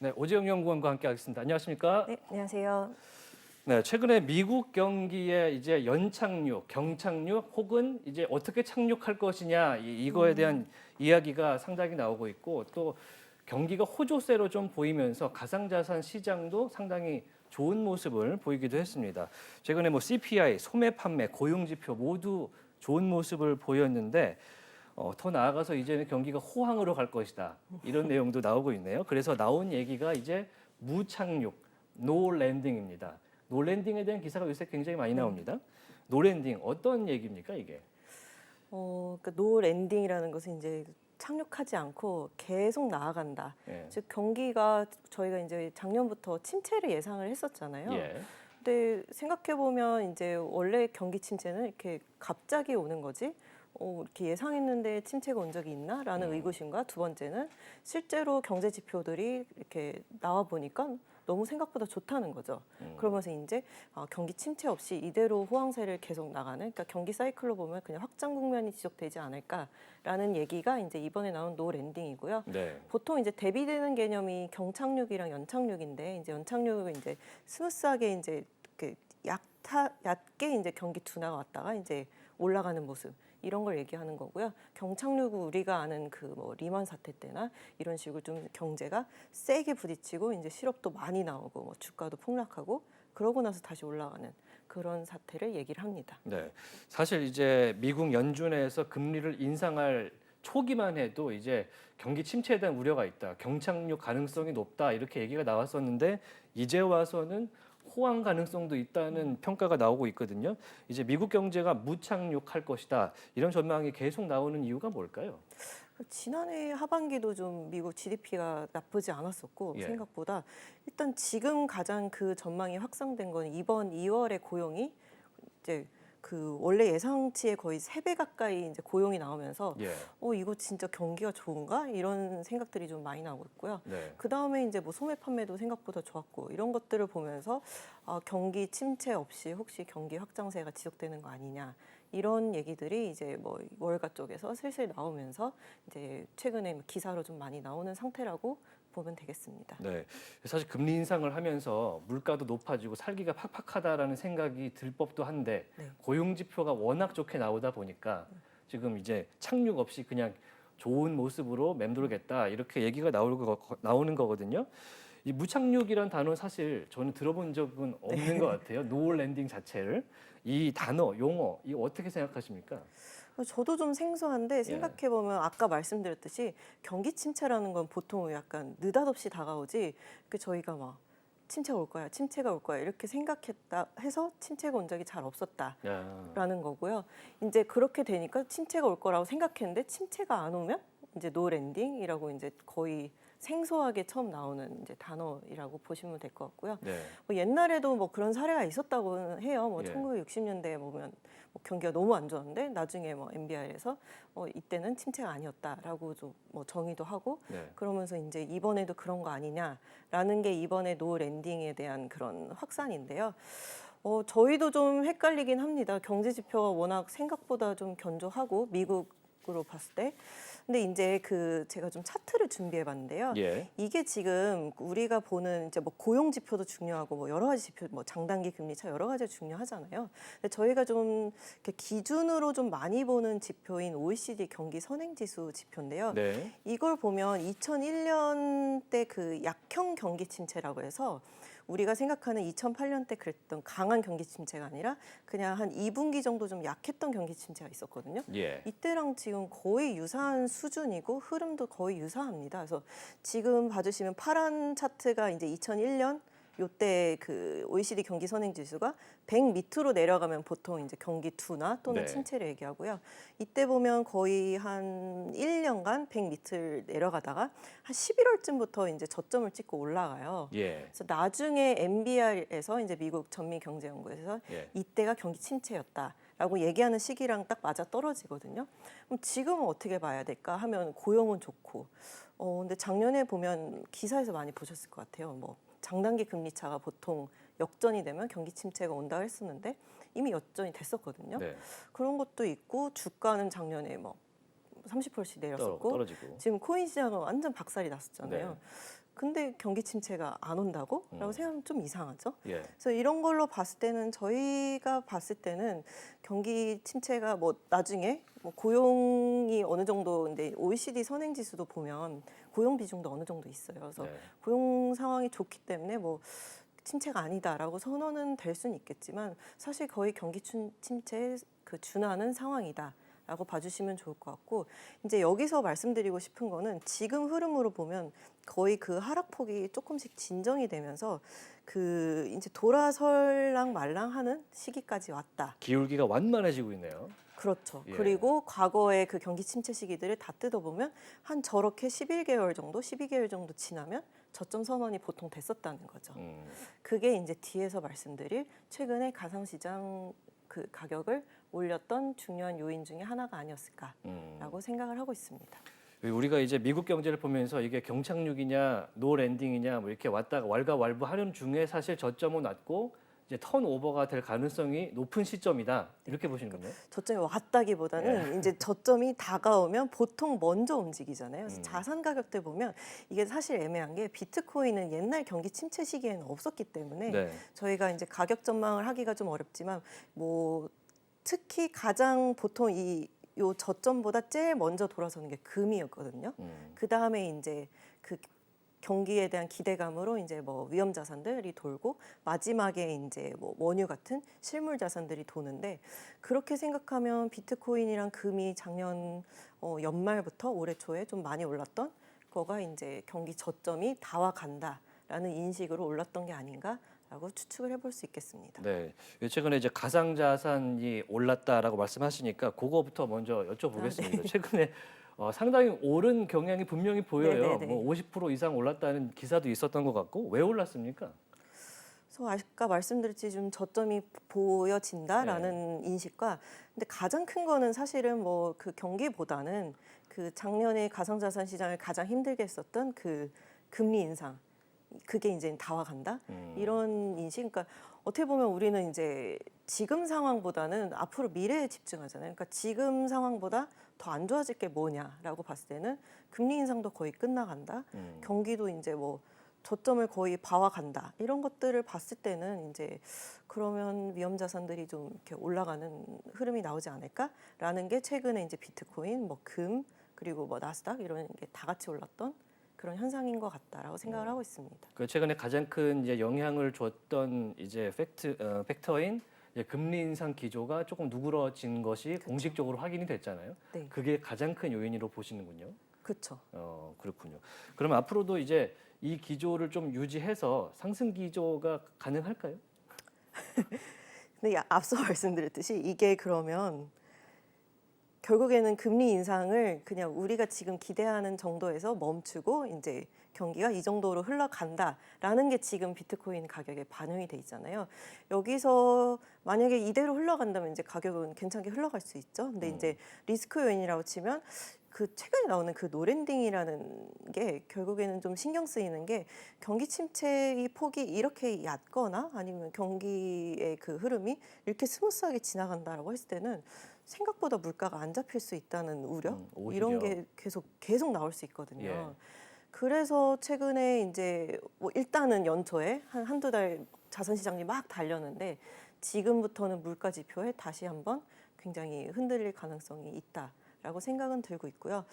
네, 오재영 연구원과 함께하겠습니다. 안녕하십니까? 네, 안녕하세요. 네, 최근에 미국 경기에 이제 연착륙, 경착륙 혹은 이제 어떻게 착륙할 것이냐 이거에 대한 이야기가 상당히 나오고 있고 또 경기가 호조세로 좀 보이면서 가상자산 시장도 상당히 좋은 모습을 보이기도 했습니다. 최근에 뭐 CPI, 소매 판매, 고용 지표 모두 좋은 모습을 보였는데 더 나아가서 이제는 경기가 호황으로 갈 것이다. 이런 내용도 나오고 있네요. 그래서 나온 얘기가 이제 무착륙, 노 랜딩입니다. 노 랜딩에 대한 기사가 요새 굉장히 많이 나옵니다. 노 랜딩 어떤 얘기입니까, 이게? 그러니까 노 랜딩이라는 것은 이제 착륙하지 않고 계속 나아간다. 예. 즉 경기가 저희가 이제 작년부터 침체를 예상을 했었잖아요. 예. 근데 생각해 보면 이제 원래 경기 침체는 이렇게 갑자기 오는 거지. 이렇게 예상했는데 침체가 온 적이 있나라는 의구심과 두 번째는 실제로 경제 지표들이 이렇게 나와 보니까 너무 생각보다 좋다는 거죠. 그러면서 이제 경기 침체 없이 이대로 호황세를 계속 나가는, 그러니까 경기 사이클로 보면 그냥 확장 국면이 지속되지 않을까라는 얘기가 이제 이번에 나온 노 랜딩이고요. 네. 보통 이제 대비되는 개념이 경착륙이랑 연착륙인데 이제 연착륙은 이제 스무스하게 이제 이렇게 얕게 이제 경기 둔화가 왔다가 이제 올라가는 모습. 이런 걸 얘기하는 거고요. 경착륙은 우리가 아는 그 뭐 리만 사태 때나 이런 식으로 좀 경제가 세게 부딪히고 이제 실업도 많이 나오고 뭐 주가도 폭락하고 그러고 나서 다시 올라가는 그런 사태를 얘기를 합니다. 네. 사실 이제 미국 연준에서 금리를 인상할 초기만 해도 이제 경기 침체에 대한 우려가 있다. 경착륙 가능성이 높다. 이렇게 얘기가 나왔었는데 이제 와서는 호황 가능성도 있다는 평가가 나오고 있거든요. 이제 미국 경제가 무착륙할 것이다. 이런 전망이 계속 나오는 이유가 뭘까요? 지난해 하반기도 좀 미국 GDP가 나쁘지 않았었고 예. 생각보다 일단 지금 가장 그 전망이 확산된 건 이번 2월에 고용이 이제 그 원래 예상치의 거의 3배 가까이 이제 고용이 나오면서 예. 이거 진짜 경기가 좋은가? 이런 생각들이 좀 많이 나오고 있고요. 네. 그 다음에 이제 뭐 소매 판매도 생각보다 좋았고 이런 것들을 보면서 경기 침체 없이 혹시 경기 확장세가 지속되는 거 아니냐 이런 얘기들이 이제 뭐 월가 쪽에서 슬슬 나오면서 이제 최근에 기사로 좀 많이 나오는 상태라고 보면 되겠습니다. 네. 사실 금리 인상을 하면서 물가도 높아지고 살기가 팍팍하다라는 생각이 들 법도 한데 네. 고용 지표가 워낙 좋게 나오다 보니까 지금 이제 착륙 없이 그냥 좋은 모습으로 맴돌겠다 이렇게 얘기가 나오는 거거든요. 이 무착륙이란 단어 사실 저는 들어본 적은 없는 것 같아요. 노 랜딩 자체를. 이 단어, 용어 이거 어떻게 생각하십니까? 저도 좀 생소한데 생각해 보면 아까 말씀드렸듯이 경기 침체라는 건 보통 약간 느닷없이 다가오지 그 저희가 막 침체가 올 거야, 침체가 올 거야 이렇게 생각했다 해서 침체가 온 적이 잘 없었다라는 거고요. 이제 그렇게 되니까 침체가 올 거라고 생각했는데 침체가 안 오면 이제 노 랜딩이라고 이제 거의 생소하게 처음 나오는 이제 단어이라고 보시면 될 것 같고요. 네. 뭐 옛날에도 뭐 그런 사례가 있었다고 해요. 뭐 예. 1960년대에 보면 뭐 경기가 너무 안 좋았는데 나중에 뭐 NBR에서 이때는 침체가 아니었다라고 좀 뭐 정의도 하고 네. 그러면서 이제 이번에도 그런 거 아니냐라는 게 이번에 노 랜딩에 대한 그런 확산인데요. 저희도 좀 헷갈리긴 합니다. 경제 지표가 워낙 생각보다 좀 견조하고 미국으로 봤을 때. 근데 이제 그 제가 좀 차트를 준비해 봤는데요. 예. 이게 지금 우리가 보는 이제 뭐 고용 지표도 중요하고 뭐 여러 가지 지표, 뭐 장단기 금리 차 여러 가지가 중요하잖아요. 근데 저희가 좀 이렇게 기준으로 좀 많이 보는 지표인 OECD 경기 선행 지수 지표인데요. 네. 이걸 보면 2001년 때 그 약형 경기 침체라고 해서 우리가 생각하는 2008년 때 그랬던 강한 경기 침체가 아니라 그냥 한 2분기 정도 좀 약했던 경기 침체가 있었거든요. 예. 이때랑 지금 거의 유사한 수준이고 흐름도 거의 유사합니다. 그래서 지금 봐주시면 파란 차트가 이제 2001년 요때 그 OECD 경기 선행 지수가 100 밑으로 내려가면 보통 이제 경기 둔화 또는 네. 침체를 얘기하고요. 이때 보면 거의 한 1년간 100 밑을 내려가다가 한 11월쯤부터 이제 저점을 찍고 올라가요. 예. 그래서 나중에 NBR에서 이제 미국 전미경제연구에서 예. 이때가 경기 침체였다라고 얘기하는 시기랑 딱 맞아 떨어지거든요. 그럼 지금은 어떻게 봐야 될까 하면 고용은 좋고, 근데 작년에 보면 기사에서 많이 보셨을 것 같아요. 뭐 장단기 금리 차가 보통 역전이 되면 경기 침체가 온다고 했었는데 이미 역전이 됐었거든요. 네. 그런 것도 있고 주가는 작년에 뭐 30%씩 내렸었고 떨어지고. 지금 코인 시장은 완전 박살이 났었잖아요. 네. 근데 경기 침체가 안 온다고? 라고 생각하면 좀 이상하죠. 예. 그래서 이런 걸로 봤을 때는 저희가 봤을 때는 경기 침체가 뭐 나중에 뭐 고용이 어느 정도 근데 OECD 선행 지수도 보면 고용 비중도 어느 정도 있어요. 그래서 네. 고용 상황이 좋기 때문에 뭐 침체가 아니다라고 선언은 될 수는 있겠지만 사실 거의 경기 침체에 그 준하는 상황이다. 라고 봐주시면 좋을 것 같고 이제 여기서 말씀드리고 싶은 거는 지금 흐름으로 보면 거의 그 하락폭이 조금씩 진정이 되면서 그 이제 돌아설랑 말랑하는 시기까지 왔다. 기울기가 완만해지고 있네요. 그렇죠. 예. 그리고 과거의 그 경기 침체 시기들을 다 뜯어보면 한 저렇게 11개월 정도, 12개월 정도 지나면 저점 선언이 보통 됐었다는 거죠. 그게 이제 뒤에서 말씀드릴 최근에 가상시장 그 가격을 올렸던 중요한 요인 중에 하나가 아니었을까라고 생각을 하고 있습니다. 우리가 이제 미국 경제를 보면서 이게 경착륙이냐 노 랜딩이냐 뭐 이렇게 왔다가 왈가왈부하는 중에 사실 저점은 낮고 이제 턴오버가 될 가능성이 높은 시점이다 이렇게 보시는군요. 저점이 왔다기보다는 이제 저점이 다가오면 보통 먼저 움직이잖아요. 그래서 자산 가격들 보면 이게 사실 애매한 게 비트코인은 옛날 경기 침체 시기에는 없었기 때문에 네. 저희가 이제 가격 전망을 하기가 좀 어렵지만 뭐 특히 가장 보통 요 저점보다 제일 먼저 돌아서는 게 금이었거든요. 그 다음에 이제 그 경기에 대한 기대감으로 이제 뭐 위험 자산들이 돌고 마지막에 이제 뭐 원유 같은 실물 자산들이 도는데 그렇게 생각하면 비트코인이랑 금이 작년 연말부터 올해 초에 좀 많이 올랐던 거가 이제 경기 저점이 다 와 간다라는 인식으로 올랐던 게 아닌가라고 추측을 해볼 수 있겠습니다. 네. 최근에 이제 가상 자산이 올랐다라고 말씀하시니까 그거부터 먼저 여쭤보겠습니다. 최근에 상당히 오른 경향이 분명히 보여요. 네네네. 뭐 50% 이상 올랐다는 기사도 있었던 것 같고 왜 올랐습니까? 그래서 아까 말씀드렸지 좀 저점이 보여진다라는 인식과 근데 가장 큰 거는 사실은 뭐 그 경기보다는 그 작년에 가상자산 시장을 가장 힘들게 했었던 그 금리 인상 그게 이제 다 와간다 이런 인식. 그러니까 어떻게 보면 우리는 이제 지금 상황보다는 앞으로 미래에 집중하잖아요. 그러니까 지금 상황보다 더 안 좋아질 게 뭐냐라고 봤을 때는 금리 인상도 거의 끝나간다. 경기도 이제 뭐 저점을 거의 봐와간다. 이런 것들을 봤을 때는 이제 그러면 위험 자산들이 좀 이렇게 올라가는 흐름이 나오지 않을까라는 게 최근에 이제 비트코인, 뭐 금, 그리고 뭐 나스닥 이런 게 다 같이 올랐던 그런 현상인 것 같다라고 생각을 하고 있습니다. 그 최근에 가장 큰 이제 영향을 줬던 이제 팩터인 이제 금리 인상 기조가 조금 누그러진 것이 공식적으로 확인이 됐잖아요. 네. 그게 가장 큰 요인으로 보시는군요. 그렇죠. 그렇군요. 그럼 앞으로도 이제 이 기조를 좀 유지해서 상승 기조가 가능할까요? 근데 앞서 말씀드렸듯이 이게 그러면 결국에는 금리 인상을 그냥 우리가 지금 기대하는 정도에서 멈추고 이제 경기가 이 정도로 흘러간다라는 게 지금 비트코인 가격에 반영이 돼 있잖아요. 여기서 만약에 이대로 흘러간다면 이제 가격은 괜찮게 흘러갈 수 있죠. 근데 이제 리스크 요인이라고 치면 그 최근에 나오는 그 노랜딩이라는 게 결국에는 좀 신경 쓰이는 게 경기 침체의 폭이 이렇게 얕거나 아니면 경기의 그 흐름이 이렇게 스무스하게 지나간다라고 했을 때는 생각보다 물가가 안 잡힐 수 있다는 우려 오히려. 이런 게 계속 나올 수 있거든요. 예. 그래서 최근에 이제 뭐 일단은 연초에 한두 달 자산 시장이 막 달렸는데 지금부터는 물가 지표에 다시 한번 굉장히 흔들릴 가능성이 있다라고 생각은 들고 있고요.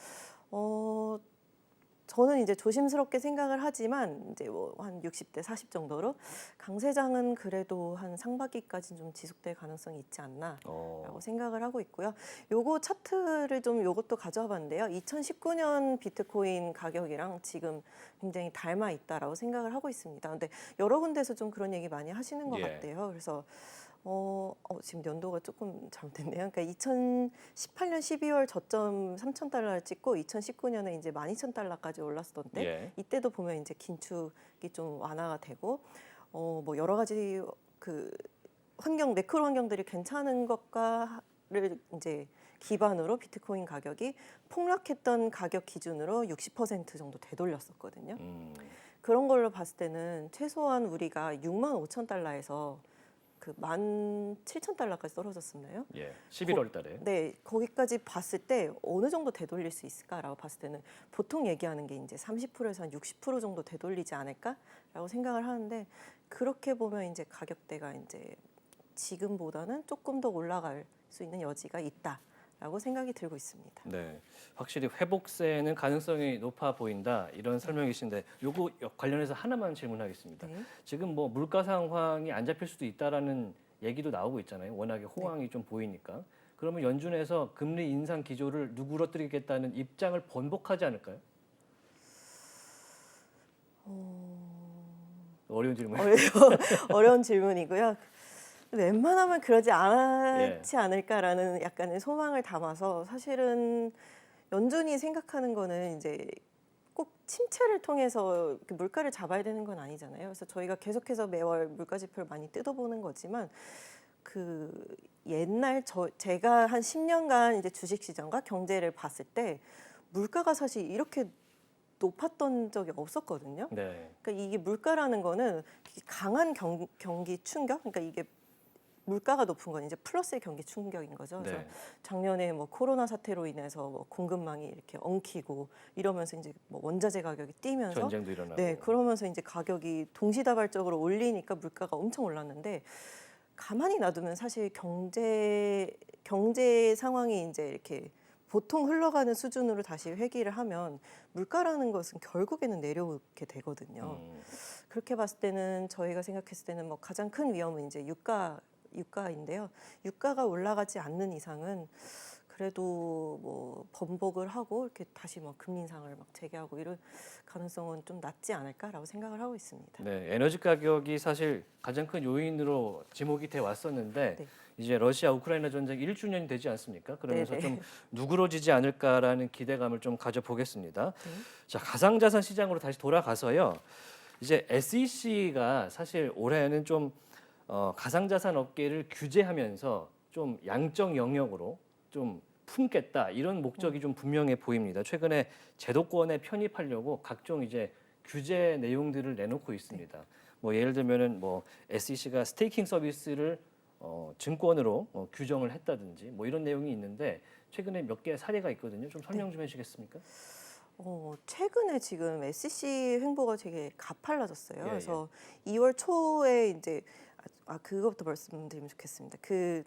저는 이제 조심스럽게 생각을 하지만 이제 뭐 한 60대 40 정도로 강세장은 그래도 한 상반기까지는 좀 지속될 가능성이 있지 않나라고 생각을 하고 있고요. 요거 차트를 좀 요것도 가져와 봤는데요. 2019년 비트코인 가격이랑 지금 굉장히 닮아 있다라고 생각을 하고 있습니다. 근데 여러 군데서 좀 그런 얘기 많이 하시는 것 예. 같아요. 그래서 지금 연도가 조금 잘못됐네요. 그러니까 2018년 12월 저점 3,000달러를 찍고 2019년에 이제 12,000달러까지 올랐었던 때 예. 이때도 보면 이제 긴축이 좀 완화가 되고 뭐 여러 가지 그 매크로 환경들이 괜찮은 것과를 이제 기반으로 비트코인 가격이 폭락했던 가격 기준으로 60% 정도 되돌렸었거든요. 그런 걸로 봤을 때는 최소한 우리가 65,000달러에서 그 17,000달러까지 떨어졌었나요? 예. 11월 달에. 네, 거기까지 봤을 때 어느 정도 되돌릴 수 있을까라고 봤을 때는 보통 얘기하는 게 이제 30%에서 한 60% 정도 되돌리지 않을까라고 생각을 하는데 그렇게 보면 이제 가격대가 이제 지금보다는 조금 더 올라갈 수 있는 여지가 있다라고 생각이 들고 있습니다. 네, 확실히 회복세는 가능성이 높아 보인다 이런 설명이신데 요거 관련해서 하나만 질문하겠습니다. 네. 지금 뭐 물가 상황이 안 잡힐 수도 있다라는 얘기도 나오고 있잖아요. 워낙에 호황이 좀 보이니까. 그러면 연준에서 금리 인상 기조를 누그러뜨리겠다는 입장을 번복하지 않을까요? 어려운 질문이에요. 어려운 질문이고요. 웬만하면 그러지 않지 예. 않을까라는 약간의 소망을 담아서 사실은 연준이 생각하는 거는 이제 꼭 침체를 통해서 이렇게 물가를 잡아야 되는 건 아니잖아요. 그래서 저희가 계속해서 매월 물가 지표를 많이 뜯어보는 거지만 그 옛날 제가 한 10년간 이제 주식 시장과 경제를 봤을 때 물가가 사실 이렇게 높았던 적이 없었거든요. 네. 그러니까 이게 물가라는 거는 강한 경기 충격, 그러니까 이게 물가가 높은 건 이제 플러스의 경기 충격인 거죠. 그래서 네. 작년에 뭐 코로나 사태로 인해서 뭐 공급망이 이렇게 엉키고 이러면서 이제 뭐 원자재 가격이 뛰면서 전쟁도 일어나고. 네, 그러면서 이제 가격이 동시다발적으로 올리니까 물가가 엄청 올랐는데 가만히 놔두면 사실 경제 상황이 이제 이렇게 보통 흘러가는 수준으로 다시 회귀를 하면 물가라는 것은 결국에는 내려오게 되거든요. 그렇게 봤을 때는 저희가 생각했을 때는 뭐 가장 큰 위험은 이제 유가인데요. 유가가 올라가지 않는 이상은 그래도 뭐 번복을 하고 이렇게 다시 뭐 금리 인상을 막 재개하고 이런 가능성은 좀 낮지 않을까라고 생각을 하고 있습니다. 네, 에너지 가격이 사실 가장 큰 요인으로 지목이 돼 왔었는데 네. 이제 러시아 우크라이나 전쟁 1주년이 되지 않습니까? 그러면서 네네. 좀 누그러지지 않을까라는 기대감을 좀 가져보겠습니다. 네. 자, 가상자산 시장으로 다시 돌아가서요. 이제 SEC가 사실 올해는 좀 가상자산 업계를 규제하면서 좀 양적 영역으로 좀 품겠다 이런 목적이 좀 분명해 보입니다. 최근에 제도권에 편입하려고 각종 이제 규제 내용들을 내놓고 있습니다. 뭐 예를 들면은 뭐 SEC가 스테이킹 서비스를 증권으로 규정을 했다든지 뭐 이런 내용이 있는데 최근에 몇 개 사례가 있거든요. 좀 설명 좀 해주시겠습니까? 최근에 지금 SEC 횡보가 되게 가팔라졌어요. 예, 그래서 2월 초에 이제 그것부터 말씀드리면 좋겠습니다. 그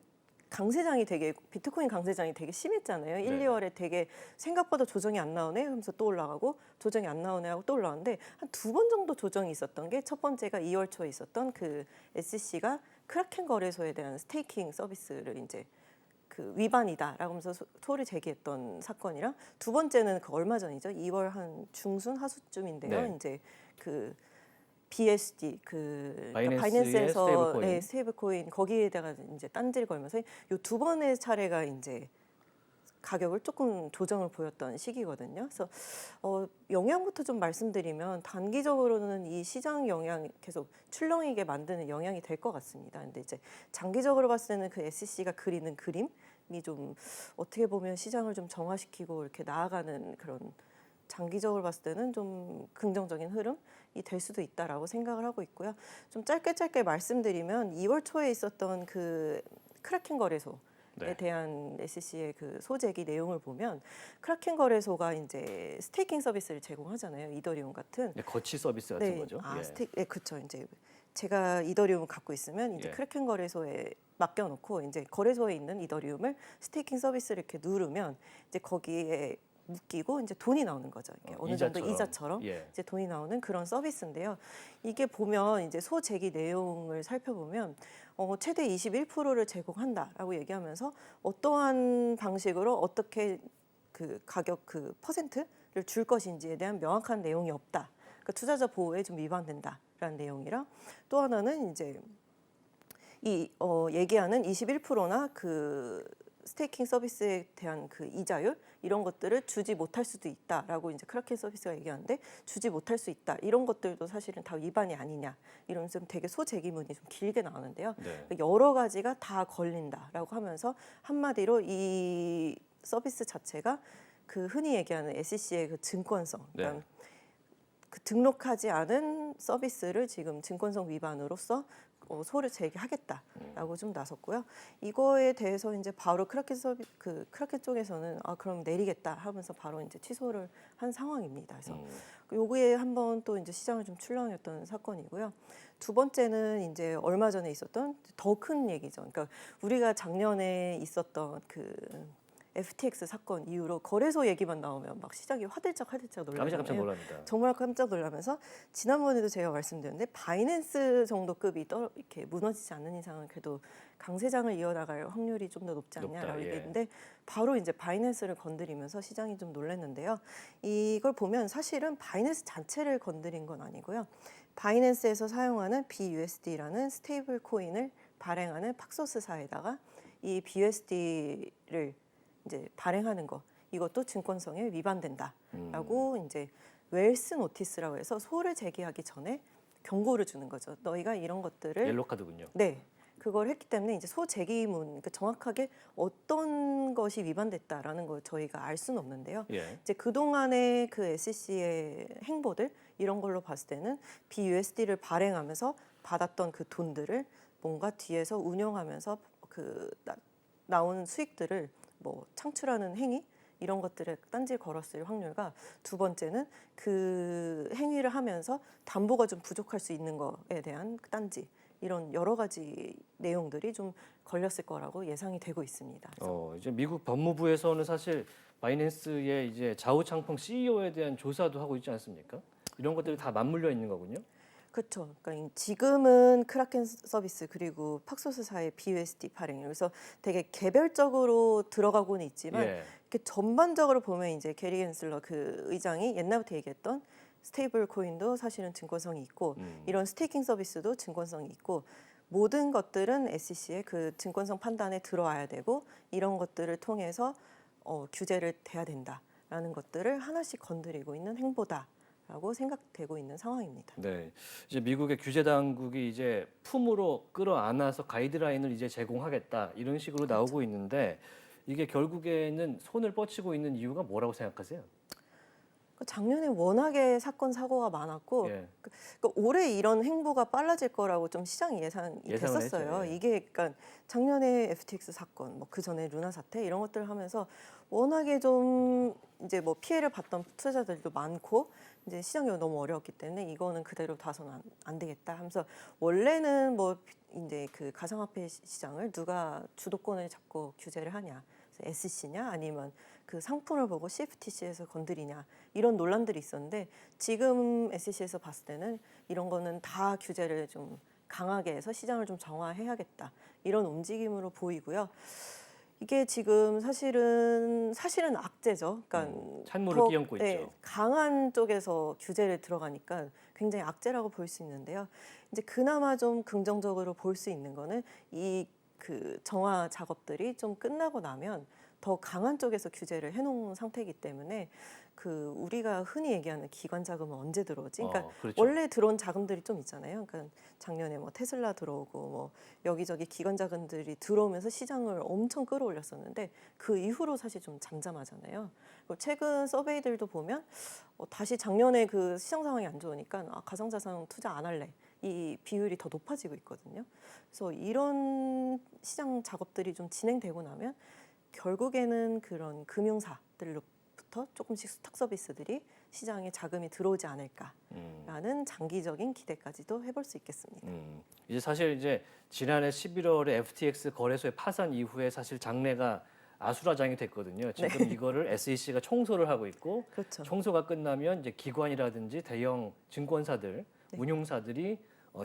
강세장이 되게 비트코인 강세장이 되게 심했잖아요. 1, 네네. 2월에 되게 생각보다 조정이 안 나오네 하면서 또 올라가고 조정이 안 나오네 하고 또 올라왔는데 한 2번 정도 조정이 있었던 게 첫 번째가 2월 초에 있었던 그 SEC가 크라켄 거래소에 대한 스테이킹 서비스를 이제 그 위반이다라고 하면서 소를 제기했던 사건이랑 두 번째는 그 얼마 전이죠. 2월 한 중순 하수쯤인데요. 네. 이제 그 BSD 그러니까 바이낸스의 바이낸스에서 스테이블코인. 네, 스테이블코인 거기에다가 이제 딴지를 걸면서 이 두 번의 차례가 이제 가격을 조금 조정을 보였던 시기거든요. 그래서 영향부터 좀 말씀드리면 단기적으로는 이 시장 영향 계속 출렁이게 만드는 영향이 될 것 같습니다. 근데 이제 장기적으로 봤을 때는 그 SEC가 그리는 그림이 좀 어떻게 보면 시장을 좀 정화시키고 이렇게 나아가는 그런 장기적으로 봤을 때는 좀 긍정적인 흐름이 될 수도 있다라고 생각을 하고 있고요. 좀 짧게 말씀드리면 2월 초에 있었던 그 크라켄 거래소 에 대한 SEC의 그 소재기 내용을 보면 크라켄 거래소가 이제 스테이킹 서비스를 제공하잖아요. 이더리움 같은. 네, 거치 서비스 같은 거죠. 예. 네, 그렇죠. 이제 제가 이더리움을 갖고 있으면 이제 예. 크라켄 거래소에 맡겨놓고 이제 거래소에 있는 이더리움을 스테이킹 서비스를 이렇게 누르면 이제 거기에 묶이고 이제 돈이 나오는 거죠. 이렇게 어느 정도 이자처럼 예. 이제 돈이 나오는 그런 서비스인데요. 이게 보면 이제 소재기 내용을 살펴보면 최대 21%를 제공한다라고 얘기하면서 어떠한 방식으로 어떻게 그 가격 그 퍼센트를 줄 것인지에 대한 명확한 내용이 없다. 그러니까 투자자 보호에 좀 위반된다라는 내용이랑 또 하나는 이제 얘기하는 21%나 그 스테이킹 서비스에 대한 그 이자율 이런 것들을 주지 못할 수도 있다라고 이제 크라켄 서비스가 얘기하는데 주지 못할 수 있다 이런 것들도 사실은 다 위반이 아니냐 이런 좀 되게 소제기문이 좀 길게 나오는데요. 네. 여러 가지가 다 걸린다라고 하면서 한마디로 이 서비스 자체가 그 흔히 얘기하는 SEC의 그 증권성, 그러니까 그 등록하지 않은 서비스를 지금 증권성 위반으로서 소를 제기하겠다라고 좀 나섰고요. 이거에 대해서 이제 바로 크라켄 쪽에서는 그럼 내리겠다 하면서 바로 이제 취소를 한 상황입니다. 그래서 요거에 한번 또 이제 시장을 좀 출렁였던 사건이고요. 두 번째는 이제 얼마 전에 있었던 더 큰 얘기죠. 그러니까 우리가 작년에 있었던 그 FTX 사건 이후로 거래소 얘기만 나오면 막 시장이 화들짝 놀라잖아요. 깜짝 놀랍니다. 정말 깜짝 놀라면서 지난번에도 제가 말씀드렸는데 바이낸스 정도 급이 이렇게 무너지지 않는 이상은 그래도 강세장을 이어나갈 확률이 좀 더 높지 않냐라고 예. 얘기했는데 바로 이제 바이낸스를 건드리면서 시장이 좀 놀랐는데요. 이걸 보면 사실은 바이낸스 자체를 건드린 건 아니고요. 바이낸스에서 사용하는 BUSD라는 스테이블 코인을 발행하는 팍소스사에다가 이 BUSD를 이제 발행하는 거 이것도 증권성에 위반된다라고 이제 웰스 노티스라고 해서 소를 제기하기 전에 경고를 주는 거죠. 너희가 이런 것들을 옐로 카드군요. 네. 그걸 했기 때문에 이제 소 제기문 그러니까 정확하게 어떤 것이 위반됐다라는 걸 저희가 알 수는 없는데요. 예. 이제 그동안의 그 SEC의 행보들 이런 걸로 봤을 때는 BUSD를 발행하면서 받았던 그 돈들을 뭔가 뒤에서 운영하면서 그 나오는 수익들을 뭐 창출하는 행위 이런 것들에 딴지를 걸었을 확률과 두 번째는 그 행위를 하면서 담보가 좀 부족할 수 있는 거에 대한 딴지 이런 여러 가지 내용들이 좀 걸렸을 거라고 예상이 되고 있습니다. 이제 미국 법무부에서는 사실 바이낸스의 이제 좌우창풍 CEO에 대한 조사도 하고 있지 않습니까? 이런 것들이 다 맞물려 있는 거군요. 그렇죠. 그러니까 지금은 크라켄 서비스 그리고 팍소스사의 BUSD 발행 그래서 되게 개별적으로 들어가고는 있지만 예. 이렇게 전반적으로 보면 이제 게리 겐슬러 그 의장이 옛날부터 얘기했던 스테이블 코인도 사실은 증권성이 있고 이런 스테이킹 서비스도 증권성이 있고 모든 것들은 SEC의 그 증권성 판단에 들어와야 되고 이런 것들을 통해서 규제를 돼야 된다라는 것들을 하나씩 건드리고 있는 행보다라고 생각되고 있는 상황입니다. 네, 이제 미국의 규제 당국이 이제 품으로 끌어안아서 가이드라인을 이제 제공하겠다 이런 식으로 나오고 있는데 이게 결국에는 손을 뻗치고 있는 이유가 뭐라고 생각하세요? 작년에 워낙에 사건 사고가 많았고 예. 올해 이런 행보가 빨라질 거라고 좀 시장이 예상이 예상을 됐었어요. 했죠, 예. 이게 그러니까 작년에 FTX 사건, 뭐 그 전에 루나 사태 이런 것들 하면서 워낙에 좀 이제 뭐 피해를 봤던 투자자들도 많고 이제 시장이 너무 어려웠기 때문에 이거는 그대로 둬서는 안 되겠다 하면서 원래는 뭐 이제 그 가상화폐 시장을 누가 주도권을 잡고 규제를 하냐, SC냐 아니면 그 상품을 보고 CFTC에서 건드리냐 이런 논란들이 있었는데 지금 SEC에서 봤을 때는 이런 거는 다 규제를 좀 강하게 해서 시장을 좀 정화해야겠다 이런 움직임으로 보이고요. 이게 지금 사실은 악재죠. 그러니까 찬물을 끼얹고 네, 있죠. 강한 쪽에서 규제를 들어가니까 굉장히 악재라고 볼 수 있는데요. 이제 그나마 좀 긍정적으로 볼 수 있는 거는 이 그 정화 작업들이 좀 끝나고 나면 더 강한 쪽에서 규제를 해놓은 상태이기 때문에 그 우리가 흔히 얘기하는 기관 자금은 언제 들어오지? 그러니까 그렇죠. 원래 들어온 자금들이 좀 있잖아요. 그러니까 작년에 뭐 테슬라 들어오고 뭐 여기저기 기관 자금들이 들어오면서 시장을 엄청 끌어올렸었는데 그 이후로 사실 좀 잠잠하잖아요. 그리고 최근 서베이들도 보면 다시 작년에 그 시장 상황이 안 좋으니까 가상자산 투자 안 할래. 이 비율이 더 높아지고 있거든요. 그래서 이런 시장 작업들이 좀 진행되고 나면 결국에는 그런 금융사들로부터 조금씩 수탁 서비스들이 시장에 자금이 들어오지 않을까라는 장기적인 기대까지도 해볼 수 있겠습니다. 이제 사실 이제 지난해 11월에 FTX 거래소의 파산 이후에 사실 장래가 아수라장이 됐거든요. 지금 이거를 SEC가 청소를 하고 있고 그렇죠. 청소가 끝나면 이제 기관이라든지 대형 증권사들, 운용사들이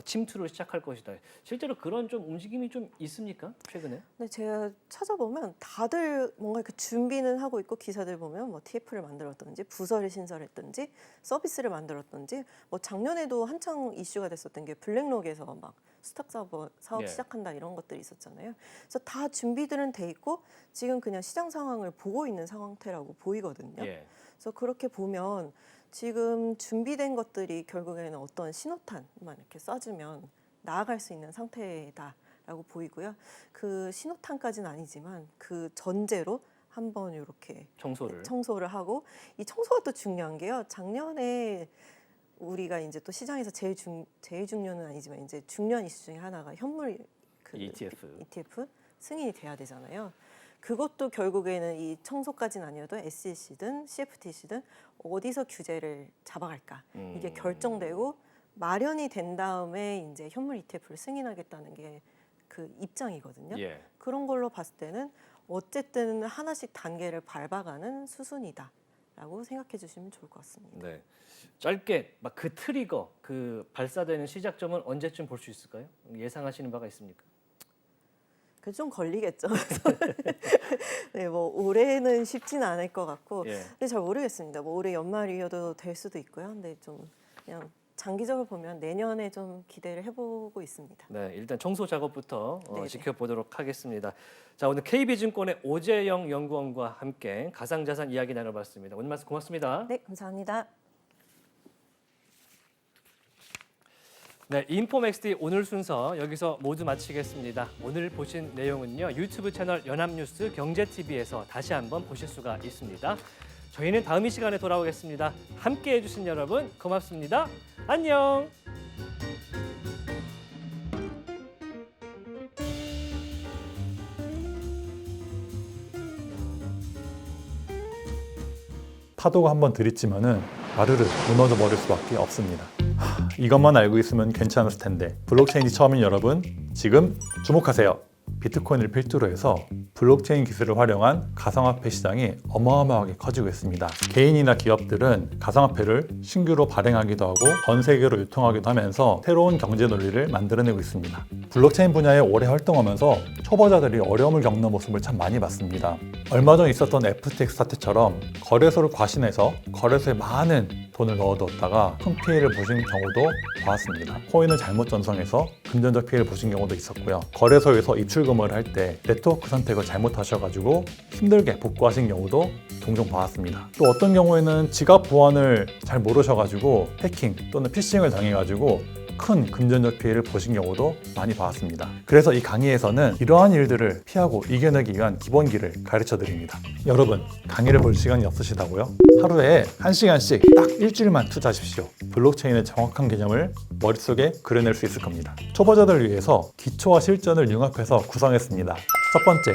침투를 시작할 것이다. 실제로 그런 좀 움직임이 좀 있습니까? 최근에? 근데 제가 찾아보면 다들 뭔가 이렇게 준비는 하고 있고 기사들 보면 뭐 TF를 만들었든지 부서를 신설했든지 서비스를 만들었든지 뭐 작년에도 한창 이슈가 됐었던 게 블랙록에서 막 스탁 사업 예. 시작한다 이런 것들이 있었잖아요. 그래서 다 준비들은 돼 있고 지금 그냥 시장 상황을 보고 있는 상태라고 보이거든요. 예. 그래서 그렇게 보면 지금 준비된 것들이 결국에는 어떤 신호탄만 이렇게 쏴주면 나아갈 수 있는 상태다라고 보이고요. 그 신호탄까지는 아니지만 그 전제로 한번 이렇게 청소를. 청소를 하고 이 청소가 또 중요한 게요. 작년에 우리가 이제 또 시장에서 제일 중요는 아니지만 이제 중요한 이슈 중에 하나가 현물 ETF 승인이 돼야 되잖아요. 그것도 결국에는 이 청소까지는 아니어도 SEC든 CFTC든 어디서 규제를 잡아갈까 이게 결정되고 마련이 된 다음에 이제 현물 ETF를 승인하겠다는 게 그 입장이거든요. 예. 그런 걸로 봤을 때는 어쨌든 하나씩 단계를 밟아가는 수순이다라고 생각해 주시면 좋을 것 같습니다. 네. 짧게 막 그 트리거, 그 발사되는 시작점은 언제쯤 볼 수 있을까요? 예상하시는 바가 있습니까? 그 좀 걸리겠죠. 네, 뭐 올해는 쉽지는 않을 것 같고, 예. 근데 잘 모르겠습니다. 뭐 올해 연말 이어도 될 수도 있고요. 근데 좀 그냥 장기적으로 보면 내년에 좀 기대를 해보고 있습니다. 네, 일단 청소 작업부터 네네. 지켜보도록 하겠습니다. 자, 오늘 KB증권의 오재영 연구원과 함께 가상자산 이야기 나눠봤습니다. 오늘 말씀 고맙습니다. 네, 감사합니다. 네, 인포맥스티 오늘 순서 여기서 모두 마치겠습니다. 오늘 보신 내용은요, 유튜브 채널 연합뉴스 경제TV에서 다시 한번 보실 수가 있습니다. 저희는 다음 이 시간에 돌아오겠습니다. 함께해 주신 여러분 고맙습니다. 안녕. 파도가 한번 들이치면은 와르르 무너져 버릴 수밖에 없습니다. 이것만 알고 있으면 괜찮았을 텐데 블록체인이 처음인 여러분 지금 주목하세요. 비트코인을 필두로 해서 블록체인 기술을 활용한 가상화폐 시장이 어마어마하게 커지고 있습니다. 개인이나 기업들은 가상화폐를 신규로 발행하기도 하고 전 세계로 유통하기도 하면서 새로운 경제 논리를 만들어내고 있습니다. 블록체인 분야에 오래 활동하면서 초보자들이 어려움을 겪는 모습을 참 많이 봤습니다. 얼마 전 있었던 FTX 사태처럼 거래소를 과신해서 거래소에 많은 돈을 넣어뒀다가 큰 피해를 보신 경우도 봤습니다. 코인을 잘못 전송해서 금전적 피해를 보신 경우도 있었고요. 거래소에서 입출금을 할 때 네트워크 선택을 잘못하셔가지고 힘들게 복구하신 경우도 종종 봤습니다. 또 어떤 경우에는 지갑 보안을 잘 모르셔가지고 해킹 또는 피싱을 당해가지고 큰 금전적 피해를 보신 경우도 많이 봤습니다. 그래서 이 강의에서는 이러한 일들을 피하고 이겨내기 위한 기본기를 가르쳐 드립니다. 여러분, 강의를 볼 시간이 없으시다고요? 하루에 1시간씩 딱 일주일만 투자하십시오. 블록체인의 정확한 개념을 머릿속에 그려낼 수 있을 겁니다. 초보자들을 위해서 기초와 실전을 융합해서 구성했습니다. 첫 번째,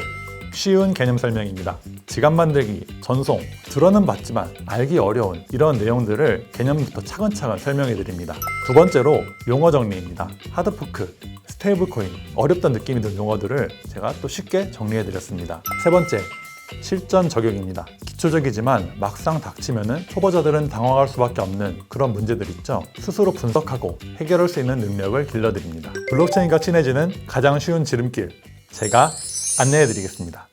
쉬운 개념 설명입니다. 지갑 만들기, 전송, 들어는 봤지만 알기 어려운 이런 내용들을 개념부터 차근차근 설명해 드립니다. 두 번째로 용어 정리입니다. 하드포크, 스테이블코인, 어렵던 느낌이 드는 용어들을 제가 또 쉽게 정리해 드렸습니다. 세 번째, 실전 적용입니다. 기초적이지만 막상 닥치면은 초보자들은 당황할 수밖에 없는 그런 문제들 있죠. 스스로 분석하고 해결할 수 있는 능력을 길러드립니다. 블록체인과 친해지는 가장 쉬운 지름길, 제가 안내해 드리겠습니다.